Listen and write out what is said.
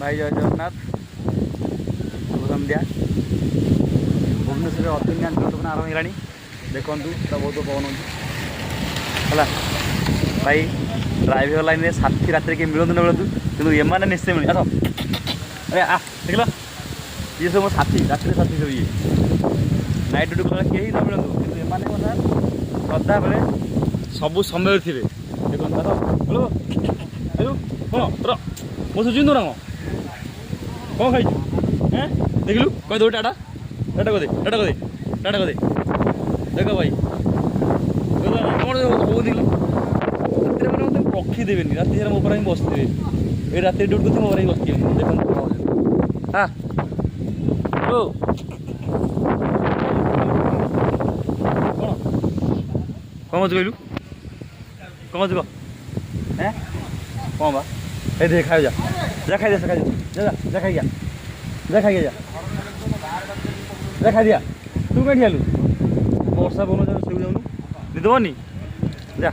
भाई जय जगन्नाथ शुभ संध्या भुवनेश्वर अतुन्या दुकान आरंभ होगा देखु तो बहुत पवन है भाई ड्राइवर लाइन में साथी रात के मिलतु न मिलतु कि एम निश्चय मिले आस अरे आ देख ये सब मो साथी रात साथी सब ये नाइट ड्यूटी कला कहीं न मिलतु कि एम सदा बेले सब समय थे देखो हेलो हेलो कौन तर मो सुचिंदु ना कौन खाई देखलु कह दो टाटा टाटा कदे टाटा कदे टाटा कदे देख भाई कौन कौन रात मैंने रखी देवेनि रात सारा मोबाइल ही बसते ये रात ड्यूटी करते मोबाइल ही बस देखो हाँ हेलो कौन कहलु कौन कह कौन बा ए दे खाई जा खाई जा जा खाई जा खाई जा खाई दिया तू कहीं ठियालु वर्षा बन जाऊ जाऊनु निदबनी जा